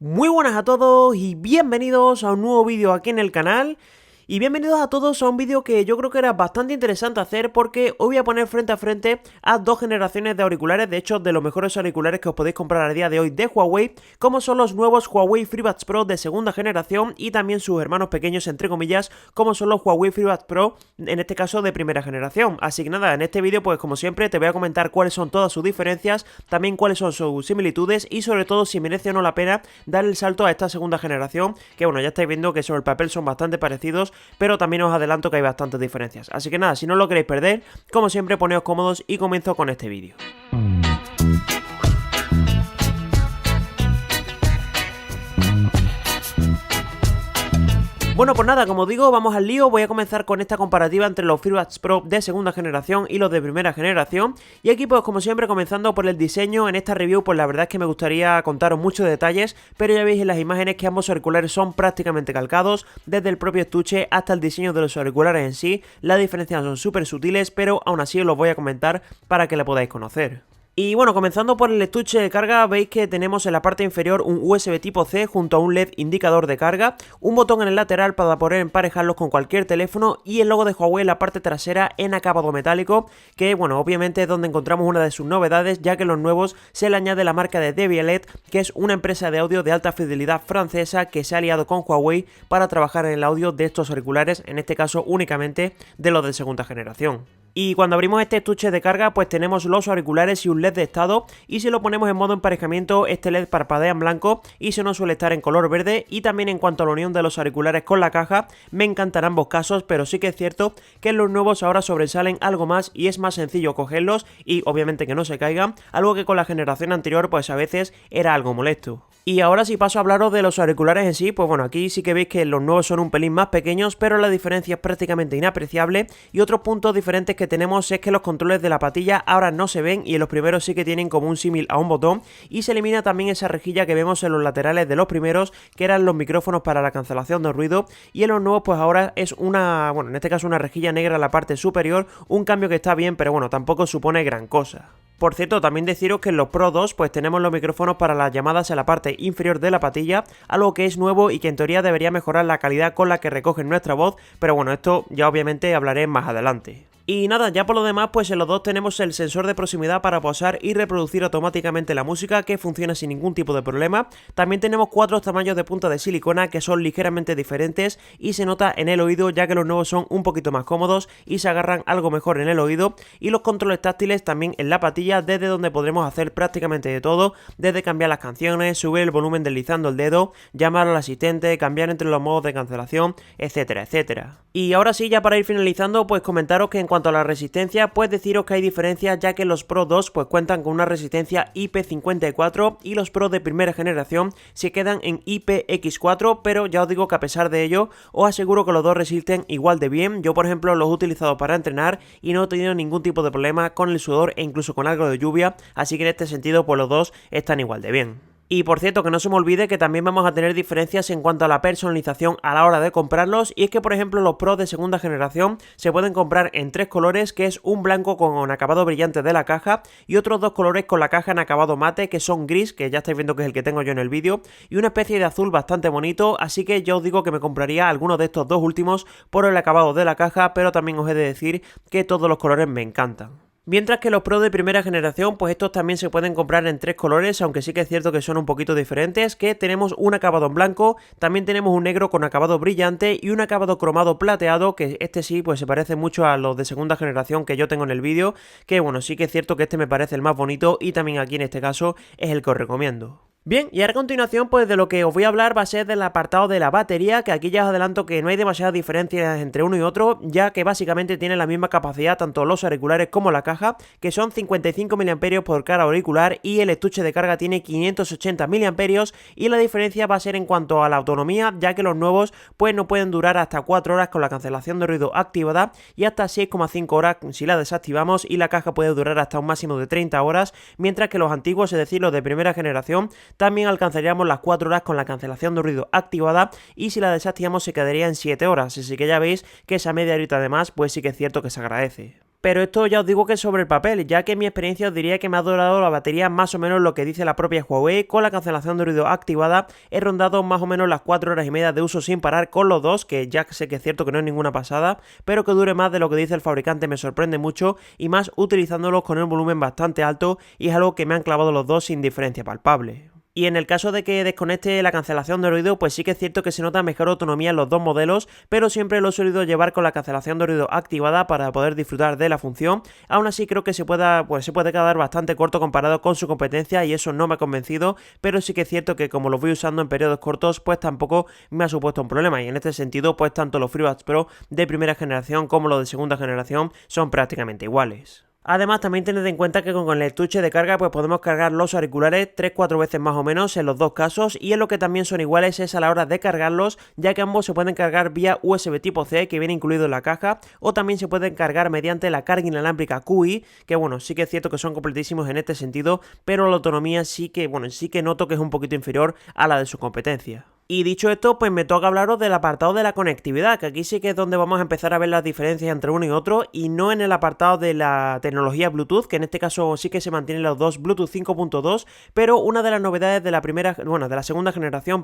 Muy buenas a todos y bienvenidos a un nuevo vídeo aquí en el canal. Y bienvenidos a todos a un vídeo que yo creo que era bastante interesante hacer porque hoy voy a poner frente a frente a dos generaciones de auriculares, de hecho de los mejores auriculares que os podéis comprar a día de hoy de Huawei, como son los nuevos Huawei FreeBuds Pro de segunda generación y también sus hermanos pequeños entre comillas, como son los Huawei FreeBuds Pro, en este caso de primera generación. Así que nada, en este vídeo pues como siempre te voy a comentar cuáles son todas sus diferencias, también cuáles son sus similitudes y sobre todo si merece o no la pena dar el salto a esta segunda generación, que bueno, ya estáis viendo que sobre el papel son bastante parecidos, pero también os adelanto que hay bastantes diferencias. Así que nada, si no lo queréis perder, como siempre poneos cómodos y comienzo con este vídeo. Bueno, pues nada, como digo, vamos al lío. Voy a comenzar con esta comparativa entre los FreeBuds Pro de segunda generación y los de primera generación. Y aquí pues como siempre comenzando por el diseño. En esta review pues la verdad es que me gustaría contaros muchos detalles, pero ya veis en las imágenes que ambos auriculares son prácticamente calcados, desde el propio estuche hasta el diseño de los auriculares en sí. Las diferencias son súper sutiles, pero aún así os los voy a comentar para que la podáis conocer. Y bueno, comenzando por el estuche de carga, veis que tenemos en la parte inferior un USB tipo C junto a un LED indicador de carga, un botón en el lateral para poder emparejarlos con cualquier teléfono y el logo de Huawei en la parte trasera en acabado metálico, que bueno, obviamente es donde encontramos una de sus novedades, ya que los nuevos se le añade la marca de Debialet, que es una empresa de audio de alta fidelidad francesa que se ha aliado con Huawei para trabajar en el audio de estos auriculares, en este caso únicamente de los de segunda generación. Y cuando abrimos este estuche de carga pues tenemos los auriculares y un LED de estado, y si lo ponemos en modo emparejamiento este LED parpadea en blanco y se nos suele estar en color verde. Y también en cuanto a la unión de los auriculares con la caja, me encantan ambos casos, pero sí que es cierto que los nuevos ahora sobresalen algo más y es más sencillo cogerlos y obviamente que no se caigan, algo que con la generación anterior pues a veces era algo molesto. Y ahora si paso a hablaros de los auriculares en sí, pues bueno, aquí sí que veis que los nuevos son un pelín más pequeños, pero la diferencia es prácticamente inapreciable. Y otros puntos diferentes que tenemos es que los controles de la patilla ahora no se ven y en los primeros sí que tienen como un símil a un botón, y se elimina también esa rejilla que vemos en los laterales de los primeros, que eran los micrófonos para la cancelación de ruido, y en los nuevos pues ahora es una, bueno, en este caso una rejilla negra en la parte superior, un cambio que está bien, pero bueno, tampoco supone gran cosa. Por cierto, también deciros que en los Pro 2 pues tenemos los micrófonos para las llamadas en la parte inferior de la patilla, algo que es nuevo y que en teoría debería mejorar la calidad con la que recogen nuestra voz, pero bueno, esto ya obviamente hablaré más adelante. Y nada, ya por lo demás pues en los dos tenemos el sensor de proximidad para pausar y reproducir automáticamente la música, que funciona sin ningún tipo de problema. También tenemos 4 tamaños de punta de silicona que son ligeramente diferentes y se nota en el oído, ya que los nuevos son un poquito más cómodos y se agarran algo mejor en el oído. Y los controles táctiles también en la patilla, desde donde podremos hacer prácticamente de todo, desde cambiar las canciones, subir el volumen deslizando el dedo, llamar al asistente, cambiar entre los modos de cancelación, etcétera, etcétera. Y ahora sí, ya para ir finalizando, pues comentaros que en cuanto a la resistencia, pues deciros que hay diferencias, ya que los Pro 2 pues cuentan con una resistencia IP54 y los Pro de primera generación se quedan en IPX4, pero ya os digo que a pesar de ello, os aseguro que los dos resisten igual de bien. Yo por ejemplo los he utilizado para entrenar y no he tenido ningún tipo de problema con el sudor e incluso con algo de lluvia, así que en este sentido pues los dos están igual de bien. Y por cierto, que no se me olvide que también vamos a tener diferencias en cuanto a la personalización a la hora de comprarlos, y es que por ejemplo los Pro de segunda generación se pueden comprar en 3 colores, que es un blanco con acabado brillante de la caja y otros 2 colores con la caja en acabado mate, que son gris, que ya estáis viendo que es el que tengo yo en el vídeo, y una especie de azul bastante bonito, así que yo os digo que me compraría alguno de estos dos últimos por el acabado de la caja, pero también os he de decir que todos los colores me encantan. Mientras que los Pro de primera generación, pues estos también se pueden comprar en 3 colores, aunque sí que es cierto que son un poquito diferentes, que tenemos un acabado en blanco, también tenemos un negro con acabado brillante y un acabado cromado plateado, que este sí pues se parece mucho a los de segunda generación que yo tengo en el vídeo, que bueno, sí que es cierto que este me parece el más bonito y también aquí en este caso es el que os recomiendo. Bien, y ahora a continuación pues de lo que os voy a hablar va a ser del apartado de la batería, que aquí ya os adelanto que no hay demasiadas diferencias entre uno y otro, ya que básicamente tienen la misma capacidad tanto los auriculares como la caja, que son 55 mAh por cada auricular, y el estuche de carga tiene 580 mAh, y la diferencia va a ser en cuanto a la autonomía, ya que los nuevos pues no pueden durar hasta 4 horas con la cancelación de ruido activada y hasta 6,5 horas si la desactivamos, y la caja puede durar hasta un máximo de 30 horas, mientras que los antiguos, es decir los de primera generación, también alcanzaríamos las 4 horas con la cancelación de ruido activada, y si la desactivamos se quedaría en 7 horas, así que ya veis que esa media horita de más pues sí que es cierto que se agradece. Pero esto ya os digo que es sobre el papel, ya que en mi experiencia os diría que me ha durado la batería más o menos lo que dice la propia Huawei. Con la cancelación de ruido activada he rondado más o menos las 4 horas y media de uso sin parar con los dos, que ya sé que es cierto que no es ninguna pasada, pero que dure más de lo que dice el fabricante me sorprende mucho, y más utilizándolos con un volumen bastante alto, y es algo que me han clavado los dos sin diferencia palpable. Y en el caso de que desconecte la cancelación de ruido, pues sí que es cierto que se nota mejor autonomía en los dos modelos, pero siempre lo he solido llevar con la cancelación de ruido activada para poder disfrutar de la función. Aún así creo que se puede quedar bastante corto comparado con su competencia, y eso no me ha convencido, pero sí que es cierto que como lo voy usando en periodos cortos, pues tampoco me ha supuesto un problema, y en este sentido pues tanto los FreeBuds Pro de primera generación como los de segunda generación son prácticamente iguales. Además, también tened en cuenta que con el estuche de carga pues podemos cargar los auriculares 3-4 veces más o menos en los dos casos, y en lo que también son iguales es a la hora de cargarlos, ya que ambos se pueden cargar vía USB tipo C, que viene incluido en la caja, o también se pueden cargar mediante la carga inalámbrica QI, que bueno, sí que es cierto que son completísimos en este sentido, pero la autonomía sí que noto que es un poquito inferior a la de su competencia. Y dicho esto, pues me toca hablaros del apartado de la conectividad, que aquí sí que es donde vamos a empezar a ver las diferencias entre uno y otro, y no en el apartado de la tecnología Bluetooth, que en este caso sí que se mantienen los dos Bluetooth 5.2, pero una de las novedades de la segunda generación,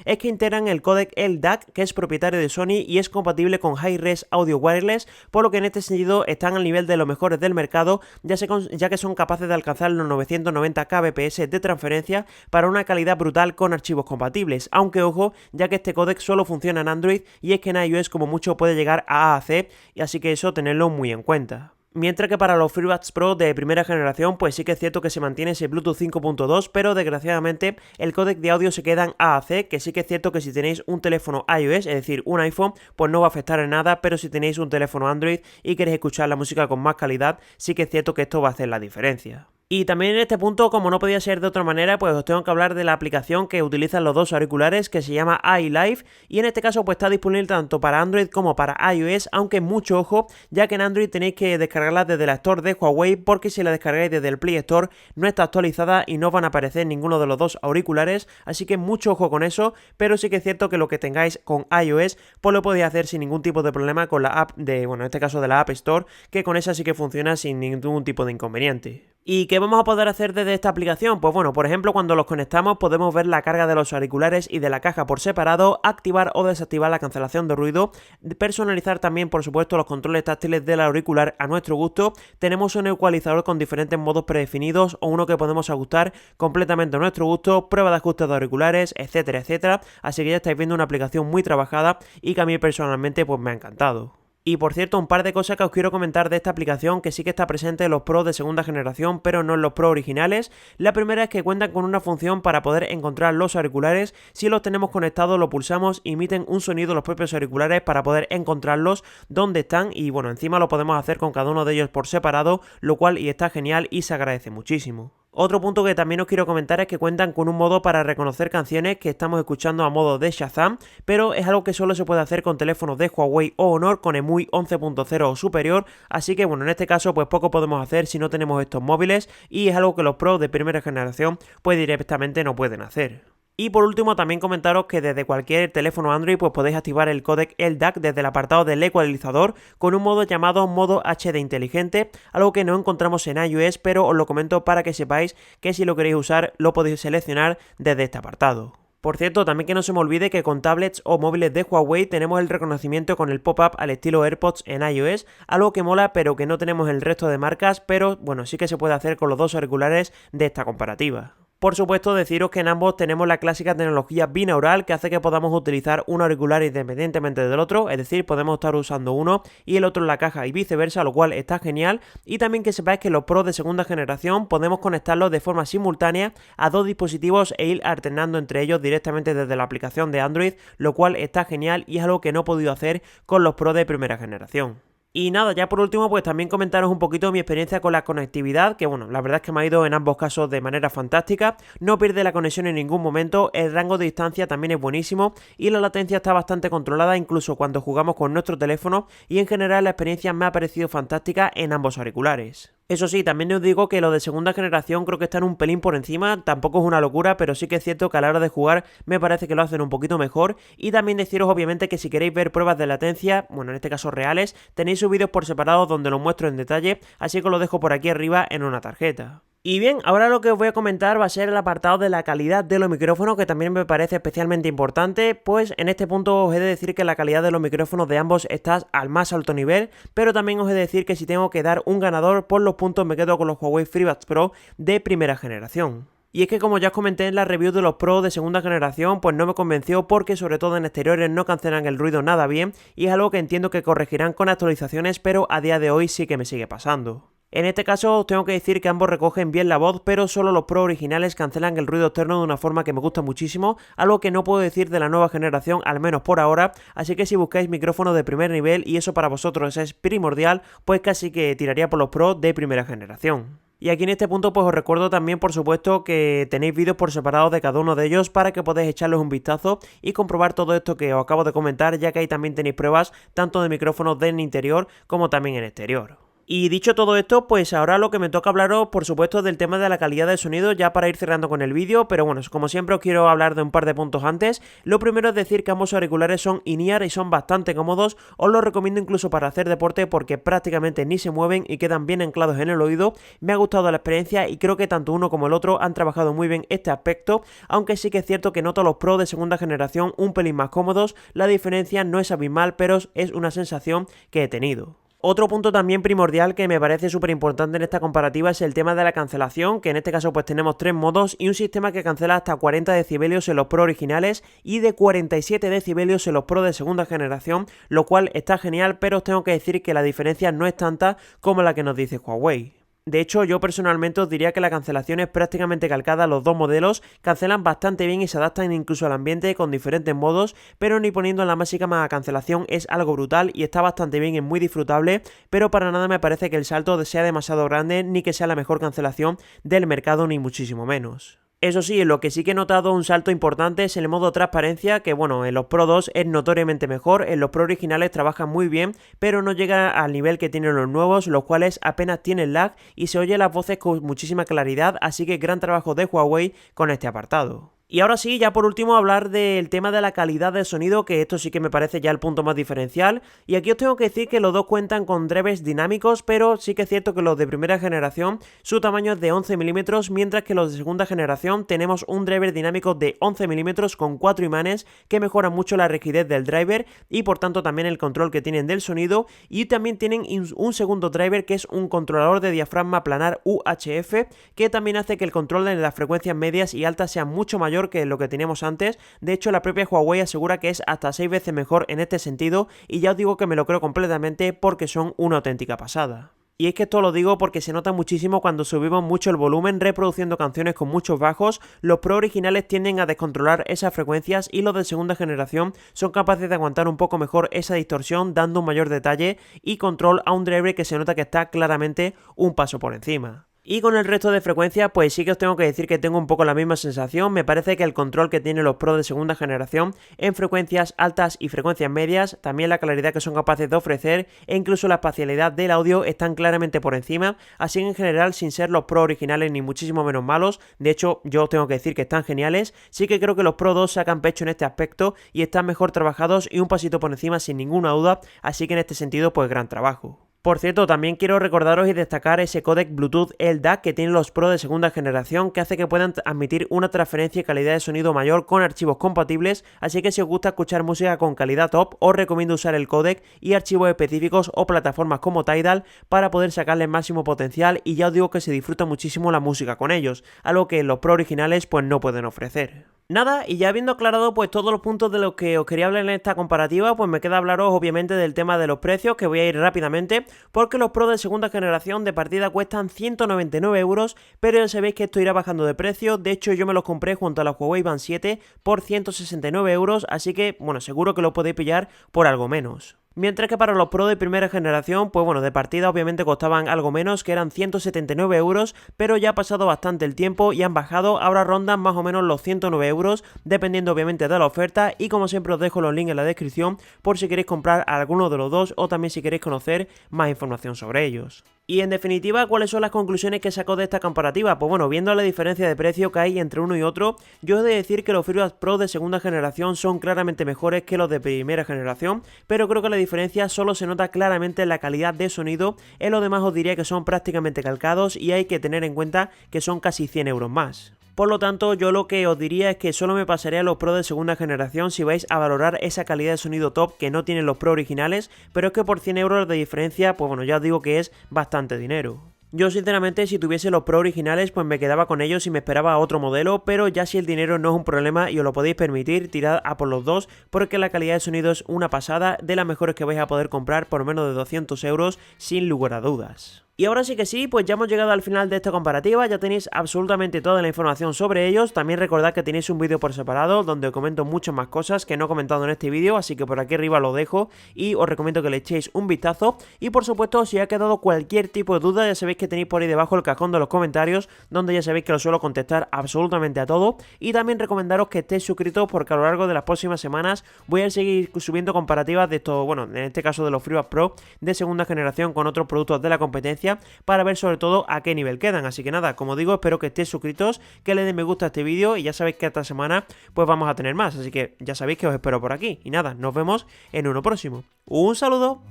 es que integran el códec LDAC, que es propietario de Sony y es compatible con Hi-Res Audio Wireless, por lo que en este sentido están al nivel de los mejores del mercado, ya que son capaces de alcanzar los 990 kbps de transferencia para una calidad brutal con archivos compatibles, aunque ojo, ya que este códec solo funciona en Android, y es que en iOS como mucho puede llegar a AAC, y así que eso tenerlo muy en cuenta. Mientras que para los FreeBuds Pro de primera generación, pues sí que es cierto que se mantiene ese Bluetooth 5.2, pero desgraciadamente el códec de audio se queda en AAC, que sí que es cierto que si tenéis un teléfono iOS, es decir, un iPhone, pues no va a afectar en nada, pero si tenéis un teléfono Android y queréis escuchar la música con más calidad, sí que es cierto que esto va a hacer la diferencia. Y también en este punto, como no podía ser de otra manera, pues os tengo que hablar de la aplicación que utilizan los dos auriculares, que se llama iLife, y en este caso pues está disponible tanto para Android como para iOS, aunque mucho ojo, ya que en Android tenéis que descargarla desde la Store de Huawei, porque si la descargáis desde el Play Store no está actualizada y no van a aparecer ninguno de los dos auriculares, así que mucho ojo con eso, pero sí que es cierto que lo que tengáis con iOS pues lo podéis hacer sin ningún tipo de problema con la app en este caso de la App Store, que con esa sí que funciona sin ningún tipo de inconveniente. ¿Y qué vamos a poder hacer desde esta aplicación? Pues bueno, por ejemplo, cuando los conectamos podemos ver la carga de los auriculares y de la caja por separado, activar o desactivar la cancelación de ruido, personalizar también, por supuesto, los controles táctiles del auricular a nuestro gusto. Tenemos un ecualizador con diferentes modos predefinidos o uno que podemos ajustar completamente a nuestro gusto, prueba de ajustes de auriculares, etcétera, etcétera. Así que ya estáis viendo una aplicación muy trabajada y que a mí personalmente pues me ha encantado. Y por cierto, un par de cosas que os quiero comentar de esta aplicación, que sí que está presente en los Pro de segunda generación, pero no en los Pro originales. La primera es que cuentan con una función para poder encontrar los auriculares. Si los tenemos conectados, lo pulsamos, emiten un sonido los propios auriculares para poder encontrarlos donde están, y bueno, encima lo podemos hacer con cada uno de ellos por separado, lo cual y está genial y se agradece muchísimo. Otro punto que también os quiero comentar es que cuentan con un modo para reconocer canciones que estamos escuchando a modo de Shazam, pero es algo que solo se puede hacer con teléfonos de Huawei o Honor con EMUI 11.0 o superior, así que bueno, en este caso pues poco podemos hacer si no tenemos estos móviles, y es algo que los Pro de primera generación pues directamente no pueden hacer. Y por último también comentaros que desde cualquier teléfono Android pues podéis activar el códec LDAC desde el apartado del ecualizador con un modo llamado modo HD inteligente, algo que no encontramos en iOS, pero os lo comento para que sepáis que si lo queréis usar lo podéis seleccionar desde este apartado. Por cierto, también que no se me olvide que con tablets o móviles de Huawei tenemos el reconocimiento con el pop-up al estilo AirPods en iOS, algo que mola pero que no tenemos en el resto de marcas, pero bueno, sí que se puede hacer con los dos auriculares de esta comparativa. Por supuesto, deciros que en ambos tenemos la clásica tecnología binaural que hace que podamos utilizar un auricular independientemente del otro, es decir, podemos estar usando uno y el otro en la caja y viceversa, lo cual está genial. Y también que sepáis que los Pro de segunda generación podemos conectarlos de forma simultánea a dos dispositivos e ir alternando entre ellos directamente desde la aplicación de Android, lo cual está genial y es algo que no he podido hacer con los Pro de primera generación. Y nada, ya por último pues también comentaros un poquito mi experiencia con la conectividad, que bueno, la verdad es que me ha ido en ambos casos de manera fantástica, no pierde la conexión en ningún momento, el rango de distancia también es buenísimo y la latencia está bastante controlada incluso cuando jugamos con nuestro teléfono, y en general la experiencia me ha parecido fantástica en ambos auriculares. Eso sí, también os digo que lo de segunda generación creo que están un pelín por encima, tampoco es una locura, pero sí que es cierto que a la hora de jugar me parece que lo hacen un poquito mejor. Y también deciros obviamente que si queréis ver pruebas de latencia, bueno, en este caso reales, tenéis subidos por separado donde lo muestro en detalle, así que os lo dejo por aquí arriba en una tarjeta. Y bien, ahora lo que os voy a comentar va a ser el apartado de la calidad de los micrófonos, que también me parece especialmente importante, pues en este punto os he de decir que la calidad de los micrófonos de ambos está al más alto nivel, pero también os he de decir que si tengo que dar un ganador por los puntos me quedo con los Huawei FreeBuds Pro de primera generación. Y es que como ya os comenté en la review de los Pro de segunda generación, pues no me convenció porque sobre todo en exteriores no cancelan el ruido nada bien y es algo que entiendo que corregirán con actualizaciones, pero a día de hoy sí que me sigue pasando. En este caso os tengo que decir que ambos recogen bien la voz, pero solo los Pro originales cancelan el ruido externo de una forma que me gusta muchísimo, algo que no puedo decir de la nueva generación, al menos por ahora, así que si buscáis micrófonos de primer nivel y eso para vosotros es primordial, pues casi que tiraría por los Pro de primera generación. Y aquí en este punto pues os recuerdo también por supuesto que tenéis vídeos por separado de cada uno de ellos para que podáis echarles un vistazo y comprobar todo esto que os acabo de comentar, ya que ahí también tenéis pruebas tanto de micrófonos en interior como también en exterior. Y dicho todo esto, pues ahora lo que me toca hablaros, por supuesto, del tema de la calidad del sonido, ya para ir cerrando con el vídeo, pero bueno, como siempre os quiero hablar de un par de puntos antes. Lo primero es decir que ambos auriculares son in-ear y son bastante cómodos, os los recomiendo incluso para hacer deporte porque prácticamente ni se mueven y quedan bien anclados en el oído. Me ha gustado la experiencia y creo que tanto uno como el otro han trabajado muy bien este aspecto, aunque sí que es cierto que noto los Pro de segunda generación un pelín más cómodos, la diferencia no es abismal, pero es una sensación que he tenido. Otro punto también primordial que me parece súper importante en esta comparativa es el tema de la cancelación, que en este caso pues tenemos tres modos y un sistema que cancela hasta 40 decibelios en los Pro originales y de 47 decibelios en los Pro de segunda generación, lo cual está genial, pero os tengo que decir que la diferencia no es tanta como la que nos dice Huawei. De hecho, yo personalmente os diría que la cancelación es prácticamente calcada a los dos modelos, cancelan bastante bien y se adaptan incluso al ambiente con diferentes modos, pero ni poniendo la máxima cancelación es algo brutal y está bastante bien, es muy disfrutable, pero para nada me parece que el salto sea demasiado grande ni que sea la mejor cancelación del mercado ni muchísimo menos. Eso sí, en lo que sí que he notado un salto importante es el modo transparencia, que bueno, en los Pro 2 es notoriamente mejor, en los Pro originales trabajan muy bien, pero no llega al nivel que tienen los nuevos, los cuales apenas tienen lag y se oyen las voces con muchísima claridad, así que gran trabajo de Huawei con este apartado. Y ahora sí, ya por último hablar del tema de la calidad del sonido, que esto sí que me parece ya el punto más diferencial. Y aquí os tengo que decir que los dos cuentan con drivers dinámicos, pero sí que es cierto que los de primera generación su tamaño es de 11 milímetros, mientras que los de segunda generación tenemos un driver dinámico de 11 milímetros con 4 imanes que mejoran mucho la rigidez del driver y por tanto también el control que tienen del sonido. Y también tienen un segundo driver que es un controlador de diafragma planar UHF, que también hace que el control de las frecuencias medias y altas sea mucho mayor que lo que teníamos antes. De hecho, la propia Huawei asegura que es hasta 6 veces mejor en este sentido y ya os digo que me lo creo completamente porque son una auténtica pasada. Y es que esto lo digo porque se nota muchísimo cuando subimos mucho el volumen reproduciendo canciones con muchos bajos. Los Pro originales tienden a descontrolar esas frecuencias y los de segunda generación son capaces de aguantar un poco mejor esa distorsión, dando un mayor detalle y control a un driver que se nota que está claramente un paso por encima. Y con el resto de frecuencias, pues sí que os tengo que decir que tengo un poco la misma sensación. Me parece que el control que tienen los Pro de segunda generación en frecuencias altas y frecuencias medias, también la claridad que son capaces de ofrecer e incluso la espacialidad del audio están claramente por encima. Así que en general, sin ser los Pro originales ni muchísimo menos malos, de hecho yo os tengo que decir que están geniales, sí que creo que los Pro 2 sacan pecho en este aspecto y están mejor trabajados y un pasito por encima sin ninguna duda, así que en este sentido pues gran trabajo. Por cierto, también quiero recordaros y destacar ese códec Bluetooth LDAC que tienen los Pro de segunda generación, que hace que puedan admitir una transferencia y calidad de sonido mayor con archivos compatibles, así que si os gusta escuchar música con calidad top, os recomiendo usar el códec y archivos específicos o plataformas como Tidal para poder sacarle el máximo potencial, y ya os digo que se disfruta muchísimo la música con ellos, algo que los Pro originales pues no pueden ofrecer. Nada, y ya habiendo aclarado pues todos los puntos de los que os quería hablar en esta comparativa, pues me queda hablaros obviamente del tema de los precios, que voy a ir rápidamente, porque los Pro de segunda generación de partida cuestan 199 euros, pero ya sabéis que esto irá bajando de precio. De hecho yo me los compré junto a la Huawei Band 7 por 169 euros, así que bueno, seguro que lo podéis pillar por algo menos. Mientras que para los Pro de primera generación, pues bueno, de partida obviamente costaban algo menos, que eran 179 euros, pero ya ha pasado bastante el tiempo y han bajado, ahora rondan más o menos los 109 euros, dependiendo obviamente de la oferta, y como siempre os dejo los links en la descripción por si queréis comprar alguno de los dos o también si queréis conocer más información sobre ellos. Y en definitiva, ¿cuáles son las conclusiones que saco de esta comparativa? Pues bueno, viendo la diferencia de precio que hay entre uno y otro, yo he de decir que los FreeBuds Pro de segunda generación son claramente mejores que los de primera generación, pero creo que la diferencia solo se nota claramente en la calidad de sonido. En lo demás os diría que son prácticamente calcados y hay que tener en cuenta que son casi 100 euros más. Por lo tanto, yo lo que os diría es que solo me pasaré a los Pro de segunda generación si vais a valorar esa calidad de sonido top que no tienen los Pro originales, pero es que por 100 euros de diferencia, pues bueno, ya os digo que es bastante dinero. Yo sinceramente si tuviese los Pro originales pues me quedaba con ellos y me esperaba a otro modelo, pero ya si el dinero no es un problema y os lo podéis permitir, tirad a por los dos porque la calidad de sonido es una pasada, de las mejores que vais a poder comprar por menos de 200 euros sin lugar a dudas. Y ahora sí que sí, pues ya hemos llegado al final de esta comparativa, ya tenéis absolutamente toda la información sobre ellos. También recordad que tenéis un vídeo por separado donde os comento muchas más cosas que no he comentado en este vídeo, así que por aquí arriba lo dejo y os recomiendo que le echéis un vistazo. Y por supuesto, si ha quedado cualquier tipo de duda, ya sabéis que tenéis por ahí debajo el cajón de los comentarios, donde ya sabéis que lo suelo contestar absolutamente a todo. Y también recomendaros que estéis suscritos porque a lo largo de las próximas semanas voy a seguir subiendo comparativas de estos, bueno, en este caso de los FreeBuds Pro de segunda generación con otros productos de la competencia, para ver sobre todo a qué nivel quedan. Así que nada, como digo, espero que estéis suscritos, que le den me gusta a este vídeo y ya sabéis que esta semana pues vamos a tener más, así que ya sabéis que os espero por aquí. Y nada, nos vemos en uno próximo. ¡Un saludo!